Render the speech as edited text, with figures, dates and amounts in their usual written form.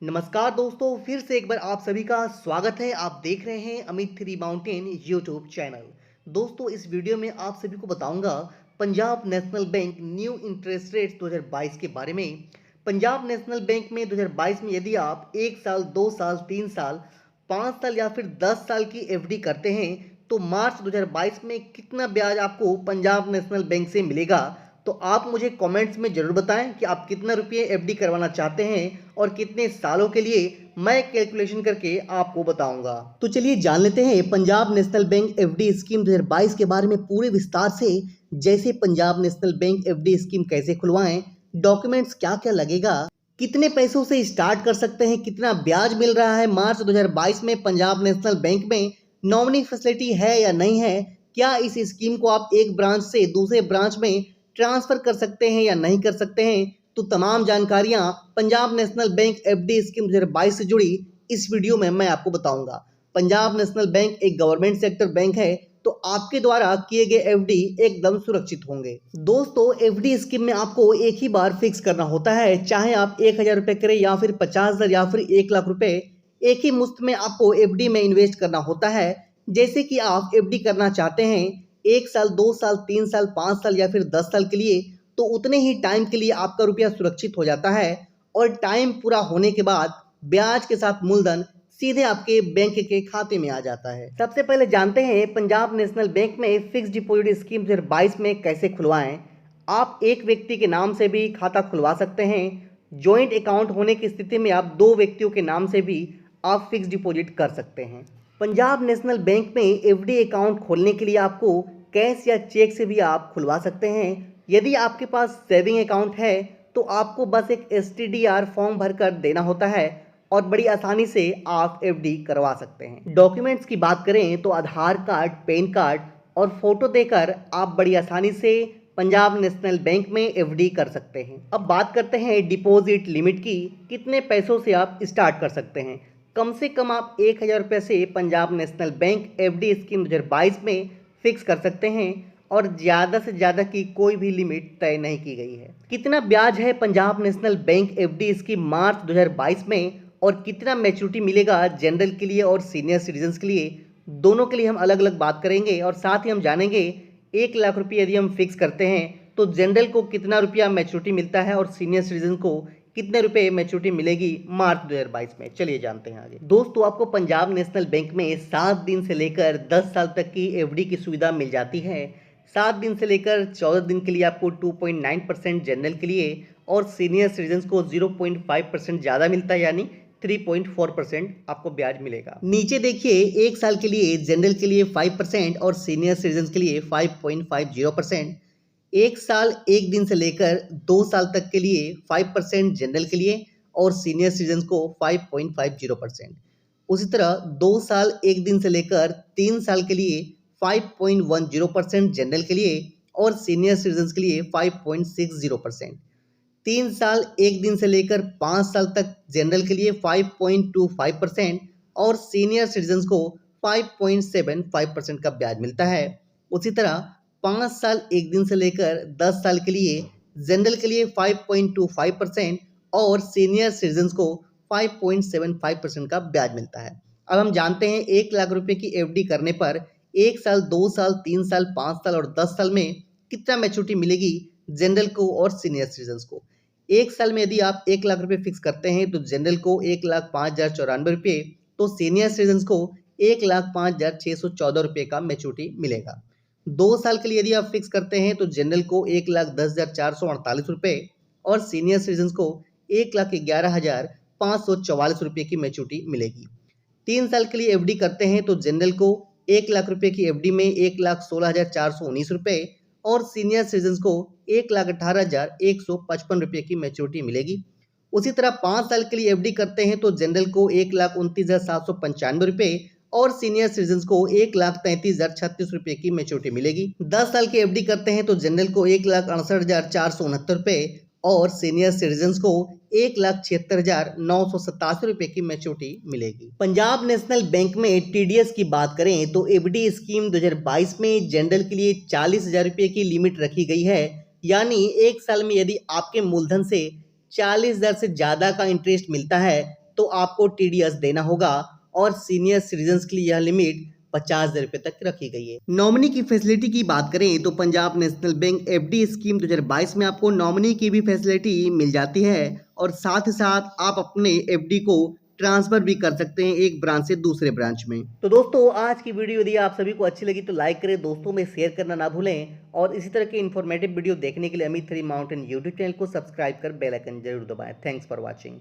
नमस्कार दोस्तों, फिर से एक बार आप सभी का स्वागत है। आप देख रहे हैं Amit three mountain YouTube channel. दोस्तों, इस वीडियो में आप सभी को बताऊंगा Punjab national bank new interest rates 2022 के बारे में। पंजाब नेशनल बैंक में 2022 में यदि आप 1 साल, 2 साल, 3 साल, 5 साल या फिर 10 साल की एफडी करते हैं तो मार्च 2022 में कितना ब्याज आपको पंजाब नेशनल बैंक से मिलेगा। तो आप मुझे कमेंट्स में ज़रूर बताएं कि आप कितना रुपये एफडी करवाना चाहते हैं और कितने सालों के लिए। मैं कैलकुलेशन करके आपको बताऊंगा। तो चलिए जान लेते हैं Punjab national bank FD scheme 2022 के बारे में पूरे विस्तार से। जैसे Punjab national bank FD scheme कैसे खुलवाएं, डॉक्यूमेंट्स क्या क्या लगेगा, कितने पैसों से स्टार्ट कर सकते हैं, कितना ब्याज मिल रहा है मार्च 2022 में पंजाब नेशनल बैंक में, नॉमिनी फैसिलिटी है या नहीं है, क्या इस स्कीम को आप एक ब्रांच से दूसरे ब्रांच में ट्रांसफर कर सकते हैं या नहीं कर सकते हैं। तो तमाम जानकारियां Punjab national bank FD scheme 2022 से जुड़ी इस वीडियो में मैं आपको बताऊंगा। पंजाब नेशनल बैंक एक गवर्नमेंट सेक्टर बैंक है, तो आपके द्वारा किए गए एफडी एकदम सुरक्षित होंगे। दोस्तों, एफडी स्कीम में आपको एक ही बार फिक्स करना होता है, चाहे आप 1,000 रुपये करें या फिर 50,000 या फिर 1,00,000 रुपए, एक ही मुश्त में आपको एफडी में इन्वेस्ट करना होता है। जैसे कि आप एफडी करना चाहते हैं 1 साल, 2 साल, 3 साल, 5 साल या फिर 10 साल के लिए, तो उतने ही टाइम के लिए आपका रुपया सुरक्षित हो जाता है और टाइम पूरा होने के बाद ब्याज के साथ मूलधन सीधे आपके बैंक के खाते में आ जाता है। सबसे पहले जानते हैं पंजाब नेशनल बैंक में फिक्स डिपॉजिट स्कीम 2022 में कैसे खुलवाएं। आप एक व्यक्ति के नाम से भी खाता खुलवा सकते हैं। जॉइंट अकाउंट होने की स्थिति में आप 2 व्यक्तियों के नाम से भी आप फिक्स डिपॉजिट कर सकते हैं। पंजाब नेशनल बैंक में एफडी अकाउंट खोलने के लिए आपको कैश या चेक से भी आप खुलवा सकते हैं। यदि आपके पास सेविंग अकाउंट है तो आपको बस एक एसटीडीआर फॉर्म भरकर देना होता है और बड़ी आसानी से आप एफडी करवा सकते हैं। डॉक्यूमेंट्स की बात करें तो आधार कार्ड, पैन कार्ड और फोटो देकर आप बड़ी आसानी से पंजाब नेशनल बैंक में एफडी कर सकते हैं। अब बात करते हैं डिपॉजिट लिमिट की, कितने पैसों से आप स्टार्ट कर सकते हैं। कम से कम आप 1,000 रुपये से Punjab national bank FD scheme 2022 में फिक्स कर सकते हैं और ज़्यादा से ज़्यादा की कोई भी लिमिट तय नहीं की गई है। कितना ब्याज है Punjab national bank FD scheme March 2022 में और कितना मैच्योरिटी मिलेगा जनरल के लिए और सीनियर सिटीजन्स के लिए, दोनों के लिए हम अलग अलग बात करेंगे। और साथ ही हम जानेंगे 1,00,000 रुपये यदि हम फिक्स करते हैं तो जनरल को कितना रुपया मैच्योरिटी मिलता है और सीनियर सिटीजन को कितने रुपए मैच्योरिटी मिलेगी मार्च 2022 में। चलिए जानते हैं आगे। दोस्तों, आपको पंजाब नेशनल बैंक में 7 दिन से लेकर 10 साल तक की एफडी की सुविधा मिल जाती है। 7 दिन से लेकर 14 दिन के लिए आपको 2.9% जनरल के लिए और सीनियर सिटीजन्स को 0.5% ज़्यादा मिलता है, यानी 3.4% आपको ब्याज मिलेगा। नीचे देखिए, 1 साल के लिए जनरल के लिए 5% और सीनियर सिटीजन्स के लिए 5.50%। 1 साल 1 दिन से लेकर 2 साल तक के लिए 5% जनरल के लिए और सीनियर सिटीजन्स को 5.50%। उसी तरह 2 साल 1 दिन से लेकर 3 साल के लिए 5.10% जनरल के लिए और सीनियर सिटीजन्स के लिए 5.60%। 3 साल 1 दिन से लेकर 5 साल तक जनरल के लिए 5.25% और सीनियर सिटीजन्स को 5.75% का ब्याज मिलता है। उसी तरह 5 साल 1 दिन से लेकर 10 साल के लिए जनरल के लिए 5.25% और सीनियर सिटीजन्स को 5.75% का ब्याज मिलता है। अब हम जानते हैं 1,00,000 रुपये की एफडी करने पर 1 साल, 2 साल, 3 साल, 5 साल और 10 साल में कितना मैच्योरिटी मिलेगी जनरल को और सीनियर सिटीजन्स को। 1 साल में यदि आप 1,00,000 रुपये फिक्स करते हैं तो जनरल को 1,05,094 रुपये, तो सीनियर सिटीजन्स को 1,05,614 रुपये का मैच्योरिटी मिलेगा। 2 साल के लिए यदि आप फिक्स करते हैं तो जनरल को 1,10,448 रुपये और सीनियर सिटीजन्स को 1,11,544 रुपये की मैच्योरिटी मिलेगी। 3 साल के लिए एफडी करते हैं तो जनरल को 1,00,000 रुपये की एफडी में 1,16,419 रुपये और सीनियर सिटीजन्स को 1,18,155 रुपये की मैच्योरिटी मिलेगी। उसी तरह 5 साल के लिए एफडी करते हैं तो जनरल को 1,29,795 रुपये और सीनियर सिटीजन्स को 1,33,036 रुपये की मैच्योरिटी मिलेगी। 10 साल की एफडी करते हैं तो जनरल को 1,68,469 रुपये और सीनियर सिटीजन्स को 1,76,987 रुपये की मैच्योरिटी मिलेगी। पंजाब नेशनल बैंक में टीडीएस की बात करें तो एफडी स्कीम 2022 में जनरल के लिए 40,000 रुपये की लिमिट रखी गई है, यानी 1 साल में यदि आपके मूलधन से 40,000 से ज़्यादा का इंटरेस्ट मिलता है तो आपको टीडीएस देना होगा और सीनियर सिटीजन्स के लिए यह लिमिट 50,000 रुपए तक रखी गई है। नॉमिनी की फैसिलिटी की बात करें तो Punjab national bank FD scheme 2022 में आपको नॉमिनी की भी फैसिलिटी मिल जाती है और साथ ही साथ आप अपने एफडी को ट्रांसफर भी कर सकते हैं एक ब्रांच से दूसरे ब्रांच में। तो दोस्तों आज की वीडियो यदि आप सभी को अच्छी लगी तो लाइक करें, दोस्तों में शेयर करना ना भूलें और इसी तरह के इन्फॉर्मेटिव वीडियो देखने के लिए Amit three mountain YouTube channel को सब्सक्राइब कर बेल आइकन जरूर दबाएं। Thanks for watching.